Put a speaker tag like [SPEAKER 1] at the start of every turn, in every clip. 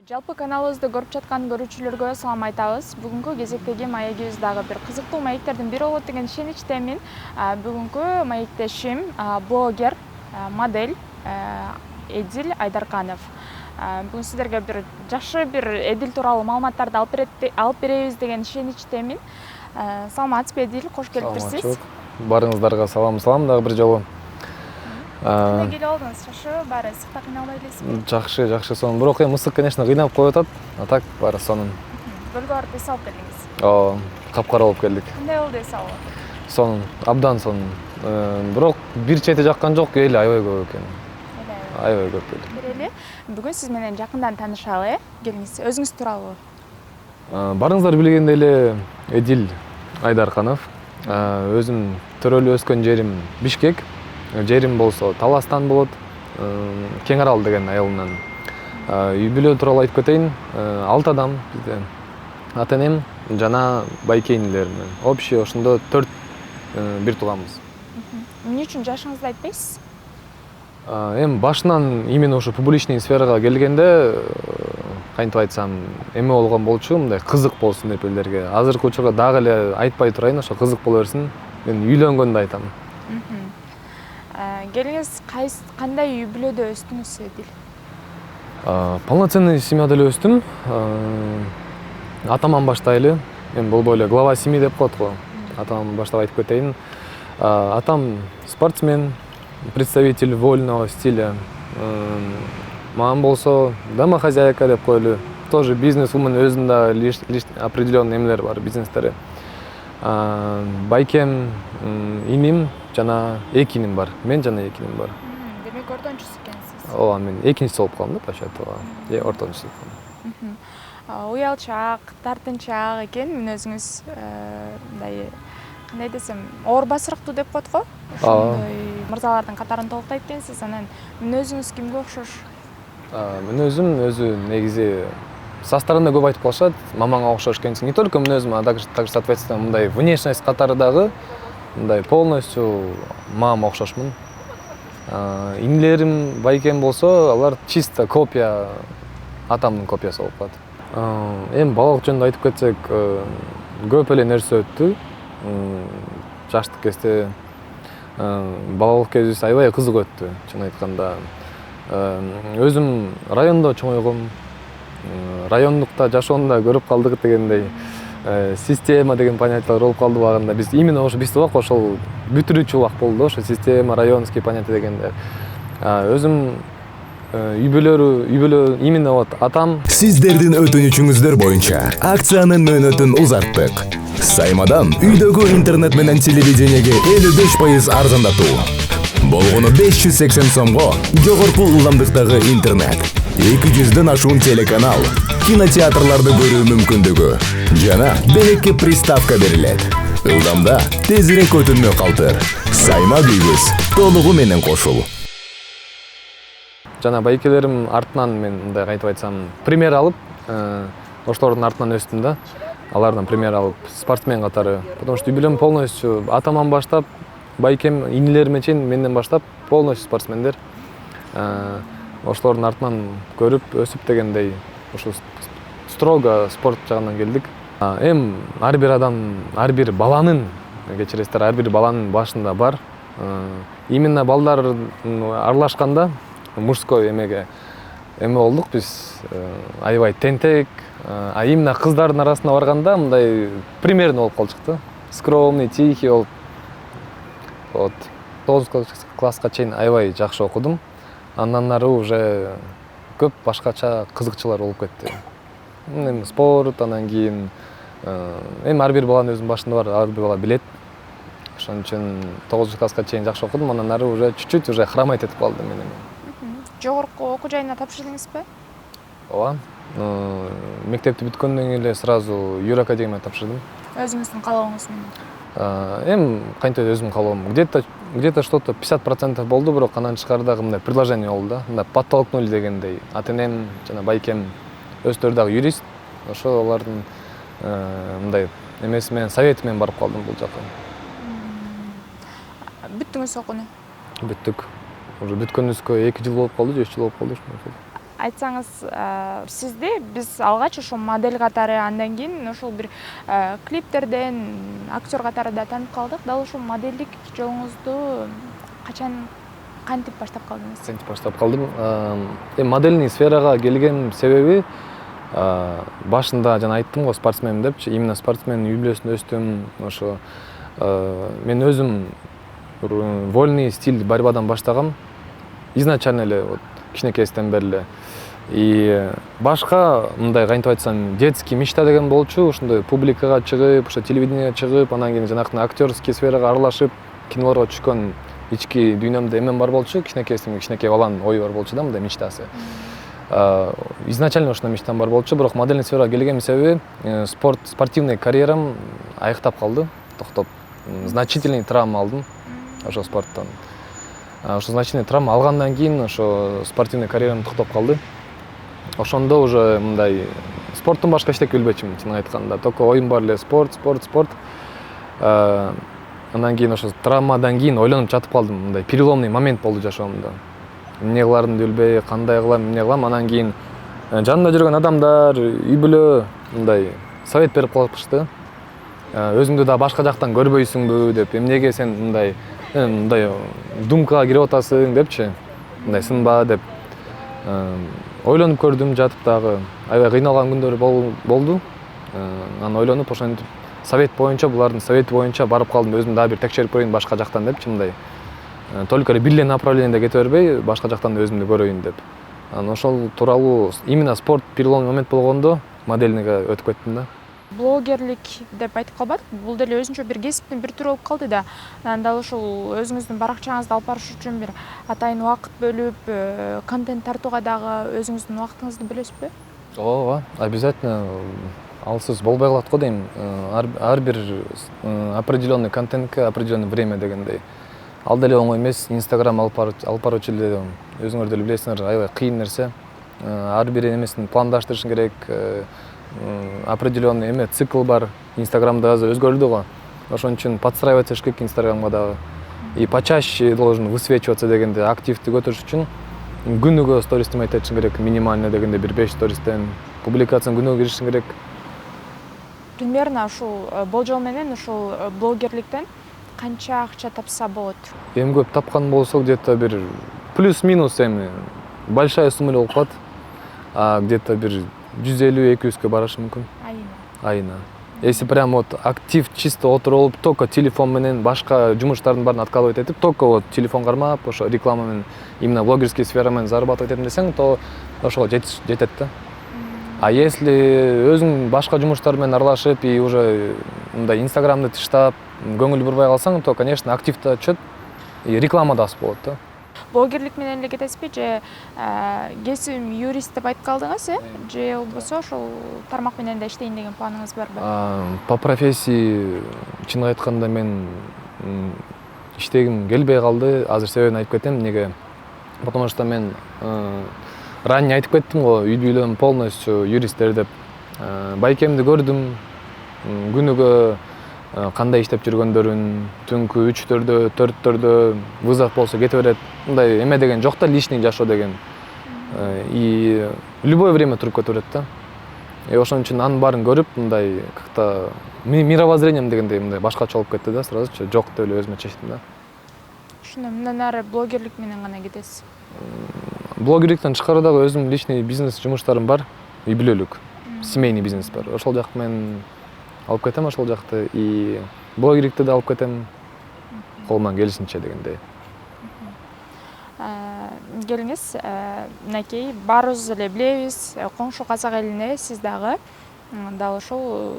[SPEAKER 1] Жалпы каналыбызды көрүп жаткан көрүүчүлөргө салам айтабыз. Бүгүнкү кезектеги маегибиз дагы бир кызыктуу маектердин бири болот деген ишеничтемин. Бүгүнкү маектешим блогер, модель Эдил Айдарканов. Бүгүн сиздерге бир жакшы бир Эдил тууралуу маалыматтарды алып беребиз деген ишеничтемин. Саламатсызбы Эдил, кош келипсиз.
[SPEAKER 2] Барыңыздарга салам дагы бир жолу.
[SPEAKER 1] Кандай келип алдыңыз? Жакшы, баары ысыкта кыйналбай элесизби?
[SPEAKER 2] Жакшы сонун. Бирок ысык, конечно, кыйнап коюп атат. А так баары сонун.
[SPEAKER 1] Көлгө барып эс алып келдиңиз.
[SPEAKER 2] Ооба, капкара болуп келдик.
[SPEAKER 1] Кандай болду эс алуу?
[SPEAKER 2] Сонун, абдан сонун. Бирок бир чети жаккан жок, эли аябай көп экен. Аябай көп эли.
[SPEAKER 1] Берели. Бүгүн сиз менен жакындан таанышалы. Келиңиз, өзүңүз тууралуу.
[SPEAKER 2] Барыңыздар билгендей эле Эдил Айдарканов. Өзүм төрөлүп өскөн жерим Бишкек. Жерим болсо Таластан болот. Кең Арал деген айылынан. Үй бүлө тууралуу айтып кетейин. 6 адам бизде. Ата энем жана байке инилерим. Общий ошондо 4 бир тууганбыз.
[SPEAKER 1] Эмне үчүн жашыңызды айтпайсыз?
[SPEAKER 2] Эми башынан именно ошо публичный сферага келгенде, кантип айтсам, эме болгон болчу, мындай кызык болсун деп элдерге. Азыркы учурда дагы эле айтпай турайын, ошо кызык боло берсин. Мен үйлөнгөндө айтам.
[SPEAKER 1] Келиңиз, кандай үй бүлөдө өстүңүз Эдил?
[SPEAKER 2] Полноценный семьяда эле өстүм. Атаман баштайлы. Эми болбой эле глава семьи деп коет го. Атаман баштап айтып кетейин. Атам спортсмен, представитель вольного стиля. Мамам болсо домохозяйка деп коелу. Тоже бизнес-вумен, өзүнүн определенный эмелери бар, бизнестери. Байкем, иним жана 2 иним бар. Мен жана 2 иним бар.
[SPEAKER 1] Демек ортончусу экенсиз.
[SPEAKER 2] Ооба, мен экинчиси болуп калдым да, почти. Ортончусу.
[SPEAKER 1] Уялчаак, тартынчаак экен мүнөзүңүз. Мындай, кандай десем, оор басырыктуу деп коет го. Ошондой мырзалардын катарын толуктайт экенсиз. Анан мүнөзүңүз кимге окшош?
[SPEAKER 2] Мүнөзүм өзү негизи састарында көп айтып калышат, мамаңа окшош экенсиң. Не только мүнөзүм, а также соответственно мындай внешность катары дагы мындай полностью мамама окшошмун. Инилерим, байкем болсо, алар чисто копия, атамдын копиясы болуп калат. Эми балалык жөнүндө айтып кетсек, көп эле нерсе өттү. Жаштык кезде балалык кезибиз аябай кызык өттү, чын айтканда. Өзүм райондо чоңойгом. Райондукта жашоону көрүп калдык дегендей. Система деген понятиялар болуп калды убагында. Биз именно ошо бизде убак ошол бүтүрүүчү убак болду, ошо система, районский понятие дегендер. Өзүм үй бүлө именно вот атам.
[SPEAKER 3] Сиздердин өтүнүчүңүздөр боюнча акциянын мөөнөтүн узарттык. Саймадан үйдөгү интернет менен телевидениеге 55% арзандатуу. Болгону 580 сомго жогорку ылдамдыктагы интернет, 200дөн ашуун телеканал, кинотеатрларды көрүү мүмкүндүгү жана белекке приставка берилет. Ылдамда тезирээк өтүнмө калтыр. Сайма үйбүз толугу менен кошул.
[SPEAKER 2] Жана байкелерим артынан мен мындай кантип айтсам, пример алып, ошолордун артынан өстүм да. Алардан пример алып, спортсмен катары. Потому что үй бүлөм полностью атаман баштап, байкем, инилерим чейин менден баштап полностью спортсмендер. Ошолордун артынан көрүп, өсүп дегендей, ошо строго спорт жагынан келдик. Эми ар бир адам, ар бир баланын, кечиресиздер, ар бир баланын башында бар. Именно балдар аралашканда мужской эме болдук биз, аябай тентек. А именно кыздардын арасына барганда мындай примерно болуп калчык да. Скромный, тихий болуп. Вот. 9 класска чейин аябай жакшы окудум. Андан ары уже көп башкача кызыкчылар болуп кетти. Эми спорт, анан кийин эми ар бир баланын өзүнүн башында бар, ар бир бала билет. Ошон үчүн 9 класска чейин жакшы окудум, андан ары уже чуть-чуть уже хромать этип калдым мен эми.
[SPEAKER 1] Жогорку окуу жайына тапшырдыңызбы?
[SPEAKER 2] Ооба. Мектепти бүткөндөн кийин эле сразу Юр академия тапшырдым.
[SPEAKER 1] Өзүңүздүн каалооңуз менен?
[SPEAKER 2] Эми кантип өзүм каалоом. Где-то что-то 50% болду, бирок анан тышкары мындай предложение болду да. Мындай подтолкнули дегендей. Ата энем жана байкем өздөрү дагы юрист. Ошо алардын мындай эмеси менен, совети менен барып калдым бул жака.
[SPEAKER 1] Бүттүңүз окууну?
[SPEAKER 2] Бүттүк. Уже бүткөнүбүзгө 2 жыл болуп калды, 3 жыл болуп калды.
[SPEAKER 1] айтсаңыз, сизди биз алгач ошо модель катары, андан кийин ошол бир клиптерден актер катары да таанып калдык. Дал ушул моделдик жолуңузду качан, кантип баштап калдыңыз?
[SPEAKER 2] Кантип баштап калдым? Модельный сферага келген себеби башында жана айттым го, спортсменмин депчи. Именно спортсмен үй бүлөсүндө өстүм. Ошо мен өзүм вольный стиль борьбадан баштагам. Изначально эле кичинекейден бери эле. И башка мындай кантип айтсам, детский мечта деген болчу. Ушундай публикага чыгып, ошо телевидениеге чыгып, анан кийин жанакы актерский сферага аралашып, кинолорго түшкөн ички дүйнөмдө эмем бар болчу. Кичинекей баланын ою бар болчу да, мындай мечтасы. Изначально ушундай мечтам бар болчу, бирок модельный сферага келгенин себеби спортивный карьерам аяктап калды, токтоп. Значительный травма алдым ошо спорттон. Ошо значительный травма алгандан кийин ошо спортивный карьерам токтоп калды. Ошондо уже мындай спорттон башка эчтеке билбечүмүн, чынын айтканда. Только оюм бар эле спорт. Андан кийин ошо травмадан кийин ойлонуп жатып калдым. Мындай переломный момент болду жашоомдо. Эмне кыларымды билбей, кандай кылам, эмне кылам. Анан кийин жанымда жүргөн адамдар, үй бүлө мындай совет берип калышты. Өзүңдү да башка жактан көрбөйсүңбү деп, эмнеге сен мындай думкага кирип атасың депчи. Мындай сынба деп. Ойлонуп көрдүм жатып дагы. Аябай кыйналган күндөр болду. Анан ойлонуп ошентип совет боюнча, булардын совети боюнча барып калдым. Өзүм дагы бир текшерип көрөйүн башка жактан депчи, мындай. Только бир эле направлениеде кете бербей, башка жактан да өзүмдү көрөйүн деп. Анан ошол тууралуу именно спорт переломный момент болгондо модельныйга өтүп кеттим да.
[SPEAKER 1] Блогерлик деп айтып калбадык. Бул деле өзүнчө бир кесиптин бир түрү болуп калды да. Анан дал ушул өзүңүздүн баракчаңызды алып барыш үчүн бир атайын убакыт бөлүп, контент тартууга дагы өзүңүздүн убактыңызды бөлөсүзбү?
[SPEAKER 2] Ооба, обязательно. Алсыз болбой калат го дейм. Ар бир определенный контентке определенный время дегендей. Ал деле оңой эмес. Инстаграм алып баруучу эле өзүңөр деле билесиңер, аябай кыйын нерсе. Ар бир эмесин пландаштырышың керек. Определенный эме цикл бар. Инстаграмда азыр өзгөрдү го. Ошон үчүн подстраиваться этиш керек Инстаграмга дагы. И почаще должен высвечиваться дегенде, активди көтөрүш үчүн күнүгө сторис демейт этишиң керек, минимально дегенде бир 5 стористен. Публикацияны күнүгө киришиң керек.
[SPEAKER 1] Примерно ушул болжол менен ушул блогерликтен канча акча тапса болот?
[SPEAKER 2] Эми көп тапкан болсо где-то бир плюс-минус эми большая сумма болуп калат. Где-то бир 150-200 барышы мүмкүн. Айына. Если прям вот актив чисто отуруп, только телефон менен башка жумуштардын баарын откладывать этип, только вот телефон кармап, ошо реклама менен, именно блогерский сфера менен зарабатывать этем десең, то ошого жетет да. А если өзүң башка жумуштар менен аралашып и уже мындай Инстаграмды тыштап, көңүл бурбай калсаң, то, конечно, активда өчөт и реклама да аз болот да.
[SPEAKER 1] Блогерлик менен эле кетесизби же кесибим юрист деп айтып калдыңыз, же болбосо ошол тармак менен да иштейин деген планыңыз барбы?
[SPEAKER 2] По профессии чын айтканда мен иштегим келбей калды. Азыр себебин айтып кетем, эмнеге? Потому что мен ранее айтып кеттим го, үй бүлөм полностью юристтер деп. Байкемди көрдүм, күнүгө кандай иштеп жүргөндөрүн, түнкү 3-төрдө, 4-төрдө вызов болсо кете берет. Мындай эме деген жок да, личный жашоо деген. И любое время туруп кете берет да. И ошон үчүн анын баарын көрүп, мындай как-то мировоззрением дегендей мындай башкача болуп кетти да, сразу жок деп эле өзүмө чечтим да.
[SPEAKER 1] Ушуну мындан ары блогерлик менен гана кетесиз.
[SPEAKER 2] Блогерликтен тышкары дагы өзүм личный бизнес жумуштарым бар, үй бүлөлүк, семейный бизнес бар. Ошол жакты мен алып кетем, ошол жакты, и блогерликти да алып кетем, колуман келишинче дегендей.
[SPEAKER 1] Келиңиз, мынакей, баарыбыз эле билебиз, коңшу казак элине сиз дагы дал ошол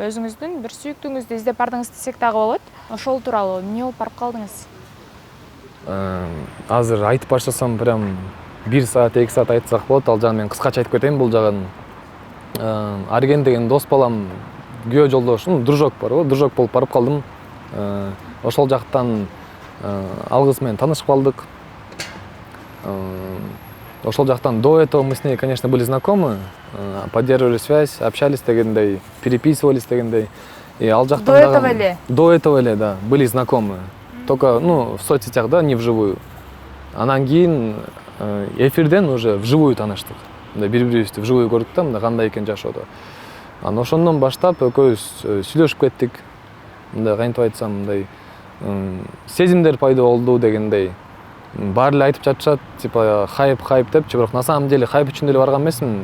[SPEAKER 1] өзүңүздүн бир сүйүктүүңүздү издеп бардыңыз десек дагы болот. Ошол тууралуу эмне болуп барып калдыңыз?
[SPEAKER 2] Азыр айтып баштасам, прям 1 саат, 2 саат айтсак болот. Ал жагын мен кыскача айтып кетейин бул жагын. Арген деген дос балам, күйөө жолдошум, дружок бар го, дружок болуп барып калдым. Ошол жактан алгыс менен таанышып калдык. Ошол жактан до этого мы с ней, конечно, были знакомы, поддерживали связь, общались дегендей, переписывались дегендей. И ал жактан
[SPEAKER 1] до этого эле?
[SPEAKER 2] До этого эле, да, были знакомы. Только, в соцсетях, да, не вживую. Анан кийин эфирден уже вживую тааныштык. Мындай бири-бирибизди вживую көрдүк да, мындай кандай экен жашоодо. Анан ошондон баштап экөөбүз сүйлөшүп кеттик. Мындай кантип айтсам, мындай сезимдер пайда болду дегендей. Баары эле айтып жатышат, типа хайп депчи, бирок на самом деле хайп үчүн деле барган эмесмин.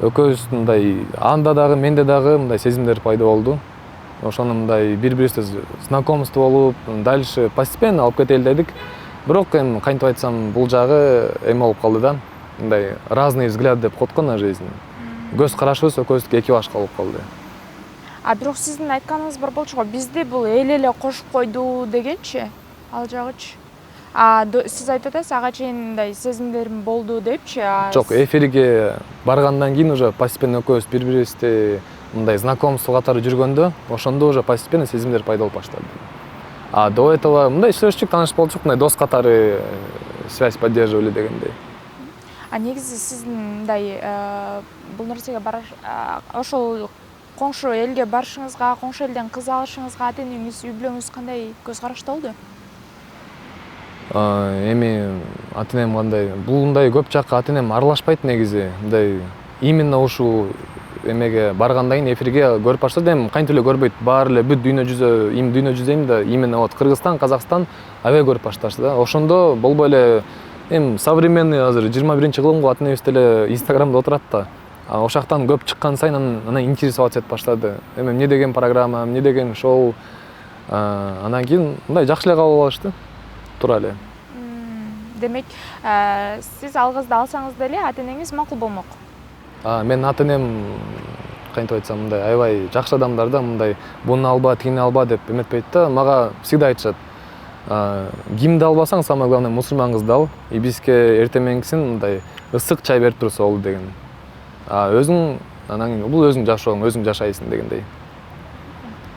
[SPEAKER 2] Экөөбүз мындай анда дагы, менде дагы мындай сезимдер пайда болду. Ошону мындай бири-бирибизде знакомство болуп, дальше постепенно алып кетели дедик. Бирок эми кантип айтсам, бул жагы эме болуп калды да. Мындай разный взгляд деп коет го на жизнь. Көз карашыбыз экөөбүздүкү эки башка болуп калды.
[SPEAKER 1] Бирок сиздин айтканыңыз бар болчу го, бизди бул эле кошуп койду дегенчи, ал жагычы. Сиз айтып атасыз, ага чейин мындай сезимдерим болду депчи.
[SPEAKER 2] Жок, эфирге баргандан кийин уже постепенно экөөбүз бири-бирибизди мындай знакомство катары жүргөндө, ошондо уже постепенно сезимдер пайда болуп баштады. До этого мындай сүйлөштүк, таанышып болчук, мындай дос катары связь поддерживали дегендей.
[SPEAKER 1] Негизи сиздин мындай бул нерсеге ошол коңшу элге барышыңызга, коңшу элден кыз алышыңызга ата-энеңиз, үй бүлөңүз кандай көз карашта болду?
[SPEAKER 2] Эми ата-энем кандай, бул мындай көп жакка ата-энем аралашпайт негизи. Мындай именно ушул эмеге баргандан кийин эфирге көрүп баштады. Эми кантип эле көрбөйт, баары эле бүт дүйнө жүзөйм да, именно вот Кыргызстан, Казакстан аябай көрүп башташты да. Ошондо болбой эле эми современный азыр 21-кылымга ата-энебиз деле Инстаграмда отурат да. Ошол жактан көп чыккан сайын анан интересоваться этип баштады. Эми эмне деген программа, эмне деген шоу. Анан кийин мындай жакшы эле кабыл алышты. Тура эле.
[SPEAKER 1] Демек, сиз ал кызды алсаңыз деле ата-энеңиз макул болмок.
[SPEAKER 2] Мен ата-энем кантип айтсам, мындай аябай жакшы адамдар да, мындай буну алба, тигини алба деп эметпейт да. Мага всегда айтышат. Кимди албасаң, самое главное мусулман кызды ал. Бизге эртең мененкисин мындай ысык чай берип турса болду деген. Өзүң анан бул өзүң жашооң, өзүң жашайсың дегендей.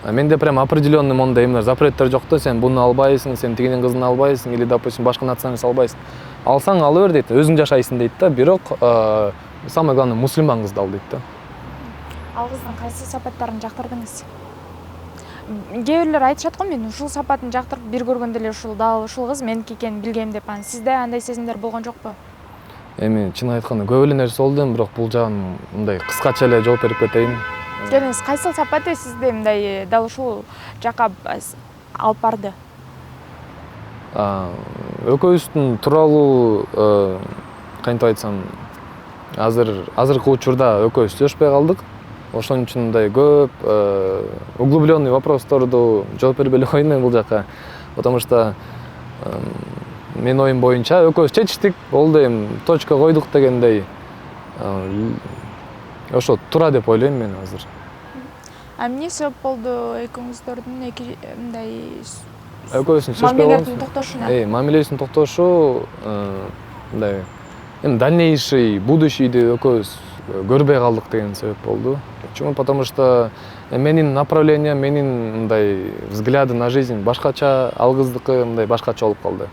[SPEAKER 2] Менде прям определенный мондай эмелер, запреттер жок да, сен буну албайсың, сен тигинин кызын албайсың или допустим башка национальность албайсың. Алсаң ала бер дейт, өзүң жашайсың дейт да, бирок самое главное мусулман кызды ал дейт да.
[SPEAKER 1] Ал кыздын кайсы сапаттарын жактырдыңыз? Кээ бирлер айтышат го, мен ушул сапатын жактырып, бир көргөндө эле ушул кыз меники экенин билгем деп. Сизде андай сезимдер болгон жокпу?
[SPEAKER 2] Эми чын айтканда көп эле нерсе болду, бирок бул жагын мындай кыскача эле жооп берип кетейин.
[SPEAKER 1] Келиңиз, кайсыл сапаты сизди мындай дал ушул жакка алып барды?
[SPEAKER 2] Экөөбүздүн тууралуу кантип айтсам, азыркы учурда экөөбүз сүйлөшпөй калдык. Ошон үчүн мындай көп углубленный вопросторду жооп бербей эле коеюн мен бул жакка. Потому что менин оюм боюнча экөөбүз чечиштик, болду эми точка койдук дегендей. Ошо туура деп ойлойм мен азыр.
[SPEAKER 1] Эмне себеп болду экөөңүздөрдүн мындай
[SPEAKER 2] экөөбүздүн сүйлөшпөй
[SPEAKER 1] токтошуна?
[SPEAKER 2] Мамилесин токтошу, мындай эми дальнейший будущийди экөөбүз көрбөй калдык деген себеп болду. Почему? Потому что менин направлением, менин мындай взгляды на жизнь башкача, ал кыздыкы мындай башкача болуп калды.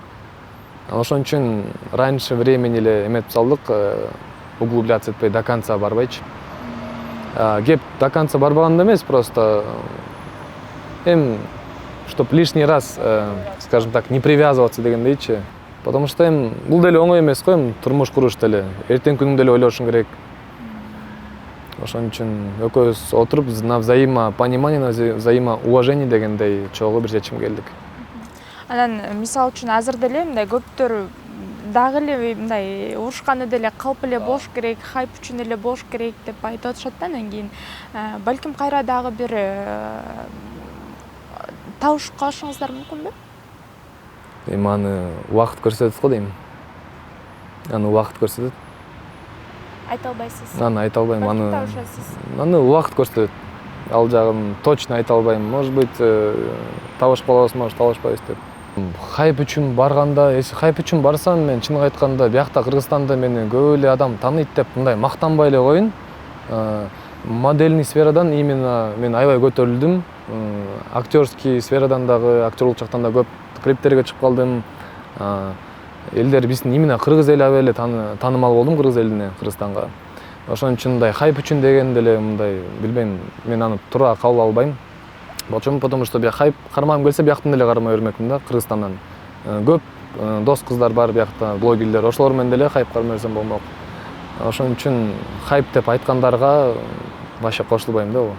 [SPEAKER 2] Ошон үчүн раньше времени эле эметип салдык, углубляться этпей до конца барбайчы. Кеп до конца барбаганда эмес, просто чтоб лишний раз, скажем так, не привязываться дегендейчи. Потому что бул деле оңой эмес го, турмуш куруш деле. Эртең күнүң деле ойлошуң керек. Ошон үчүн экөөбүз отуруп на взаимопонимание, на взаимоуважение дегендей чогуу бир чечимге келдик.
[SPEAKER 1] Анан мисалы үчүн азыр деле мындай көптөр дагы эле мындай урушканы деле калп эле болуш керек, хайп үчүн эле болуш керек деп айтып атышат да. Анан кийин балким кайра дагы бир табышып калышыңыздар мүмкүнбү?
[SPEAKER 2] Аны убакыт көрсөтөт го дейм. Аны убакыт көрсөтөт.
[SPEAKER 1] Айта албайсыз.
[SPEAKER 2] Аны айта албайм, аны убакыт көрсөтөт. Ал жагын точно айта албайм. Может быть, табышып калабыз, может табышпайбыз деп. Хайп үчүн барганда, хайп үчүн барсам, мен чын айтканда, биякта Кыргызстанда мени көп эле адам тааныйт деп мындай мактанбай эле коеюн. Модельный сферадан именно мен аябай көтөрүлдүм. Актерский сферадан дагы, актерлук жактан да көп клиптерге чыгып калдым. Элдер биздин именно кыргыз эли аябай эле таанымал болдум кыргыз элине, Кыргызстанга. Ошон үчүн мындай хайп үчүн деген деле мындай билбейм, мен аны туура кабыл албайм. Почему? Потому что хайп кармагым келсе, бияктан эле кармай бермекмин да, Кыргызстандан. Көп дос кыздар бар биякта, блогерлер, ошолор менен деле хайп кармай берсем болмок. Ошон үчүн хайп деп айткандарга вообще кошулбайм да.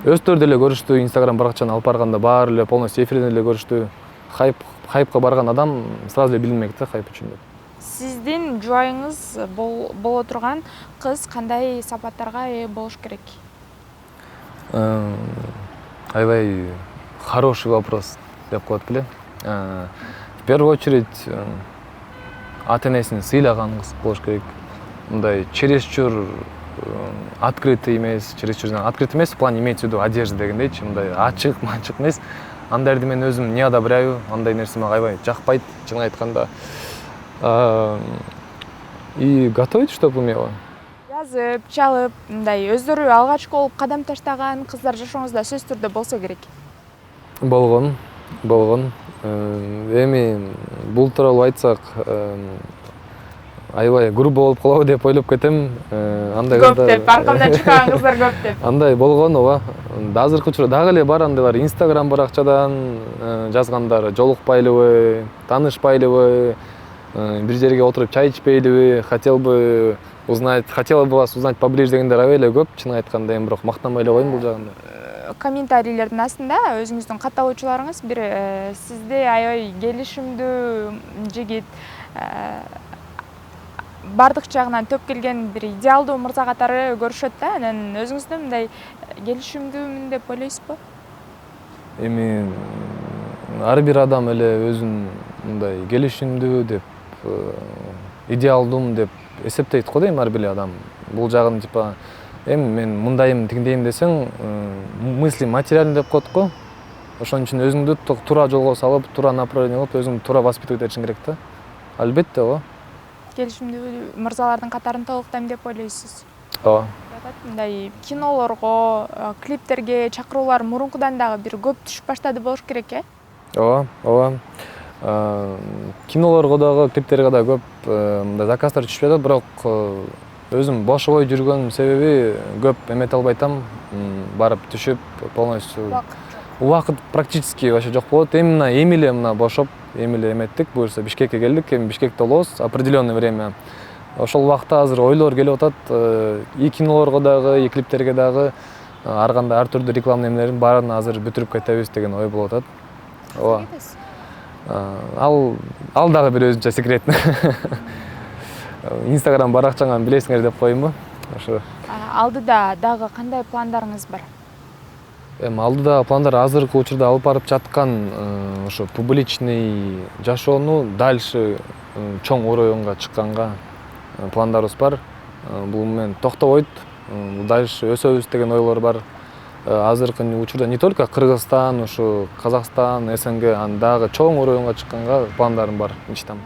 [SPEAKER 2] Өздөрү деле көрүштү, Instagram баракчаны алып барганда баары эле полностью эфирден эле көрүштү. Хайпка барган адам сразу эле билинмек да хайп үчүн деп.
[SPEAKER 1] Сиздин жубайыңыз боло турган кыз кандай сапаттарга ээ болуш керек?
[SPEAKER 2] Аябай хороший вопрос деп коет беле. В первую очередь ата-энесин сыйлаган кыз болуш керек. Мындай чересчур открытый эмес, открытый эмес в плане имеется в виду одежда дегендейчи, мындай ачык эмес. Андайды мен өзүм не одобряю, андай нерсе мага аябай жакпайт, чынын айтканда. И готовить чтобы умела.
[SPEAKER 1] Жазып, чалып, мындай өздөрү алгачкы болуп кадам таштаган кыздар жашооңузда сөзсүз түрдө болсо керек.
[SPEAKER 2] Болгон. Эми бул тууралуу айтсак, аябай грубо болуп калабы деп ойлоп кетем. Андай
[SPEAKER 1] Көп деп, аркамдан чыккан кыздар көп деп.
[SPEAKER 2] Андай болгон, ооба. Азыркы учурда дагы эле бар андайлар, Instagram баракчадан жазгандар, жолукпайлыбы, таанышпайлыбы, бир жерге отуруп чай ичпейлиби, хотела бы вас узнать поближе дегендер аябай эле көп, чынын айтканда. Эми бирок мактанбай эле коеюн бул жагында.
[SPEAKER 1] Комментарийлердин астында өзүңүздүн катталуучуларыңыз бир сизде аябай келишимдүү жигит, бардык жагынан төп келген бир идеалдуу мырза катары көрүшөт да. Анан өзүңүздө мындай келишимдүүмүн деп ойлойсузбу?
[SPEAKER 2] Эми ар бир адам эле өзүн мындай келишимдүү деп, идеалдуум деп эсептейт го дейм ар бир адам. Бул жагын типа эми мен мындайым, тигиндейм десең, мысли материален деп коет го. Ошон үчүн өзүңдү туура жолго салып, туура направление кылып, өзүңдү туура воспитывать этишиң керек да. Албетте, ооба.
[SPEAKER 1] Келишимдүү мырзалардын катарын толуктайм деп ойлойсуз?
[SPEAKER 2] Ооба.
[SPEAKER 1] Мындай кинолорго, клиптерге чакыруулар мурункудан дагы бир көп түшүп баштады болуш керек, э?
[SPEAKER 2] Ооба. Кинолорго дагы, клиптерге да көп мындай заказдар түшүп жатат, бирок өзүм бошобой жүргөнүм себеби көп эмете албай атам, барып түшүп полностью убакыт практически вообще жок болот. Эми эле бошоп, эми эле эметтик, буюрса Бишкекке келдик, эми Бишкекте болобуз определенное время. Ошол убакта азыр ойлор келип атат, и кинолорго дагы, и клиптерге дагы ар кандай ар түрдүү рекламный эмелердин баарын азыр бүтүрүп кетебиз деген ой болуп атат. Ооба. Ал дагы бир өзүнчө секрет. Instagram баракчаңан билесиңер деп коеюнбу? Ошо.
[SPEAKER 1] Алдыда дагы кандай пландарыңыз бар?
[SPEAKER 2] Эми алдыда пландар азыркы учурда алып барып жаткан ошо публичный жашоону дальше чоң уровеньга чыкканга пландарыбыз бар. Бул менен токтобойт. Дальше өсөбүз деген ойлор бар. Азыркы учурда не только Кыргызстан, ушу Казакстан, СНГ, дагы чоң уровеньга чыкканга пландарым бар, мечтам.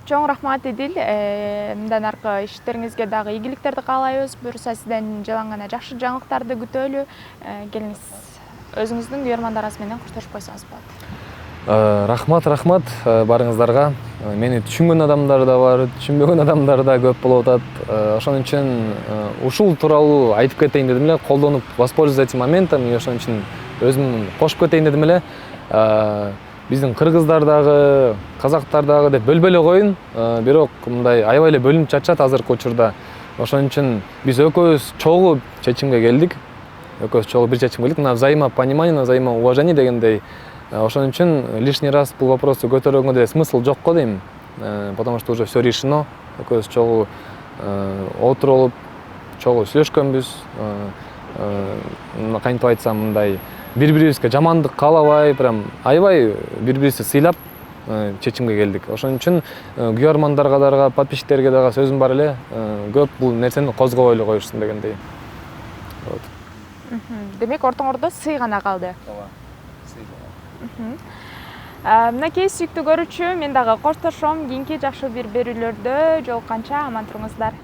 [SPEAKER 1] Чоң рахмат Эдил. Мындан аркы иштериңизге дагы ийгиликтерди каалайбыз. Буюрса сизден жалаң гана жакшы жаңылыктарды күтөлү. Келиңиз өзүңүздүн күйөрмандарыңыз менен коштошуп койсоңуз болот.
[SPEAKER 2] Рахмат барыңыздарга. Мени түшүнгөн адамдар да бар, түшүнбөгөн адамдар да көп болуп атат. Ошон үчүн ушул тууралуу айтып кетейин дедим эле, колдонуп воспользоваться этим моментом, и ошон үчүн өзүм кошуп кетейин дедим эле. Биздин кыргыздар дагы, казактар дагы деп бөлбөй эле коеюн, бирок мындай аябай эле бөлүнүп жатышат азыркы учурда. Ошон үчүн биз экөөбүз чогуу чечимге келдик. Мына взаимопонимание, взаимоуважение дегендей. Ошон үчүн лишний раз бул вопросту көтөргөнгө деле смысл жок го дейм, потому что уже все решено. Экөөбүз чогуу отуруп, чогуу сүйлөшкөнбүз. Кантип айтсам, мындай бири-бирибизге жамандык каалабай, прям аябай бири-бирибизди сыйлап чечимге келдик. Ошон үчүн күйөрмандарга дагы, подписчиктерге дагы сөзүм бар эле, көп бул нерсени козгобой эле коюшсун дегендей.
[SPEAKER 1] Демек, ортоңордо сый гана калды.
[SPEAKER 2] Ооба.
[SPEAKER 1] Мынакей сүйүктүү көрүүчү, мен дагы коштошом. Кийинки жакшы бир берүүлөрдө жолукканча аман туруңуздар.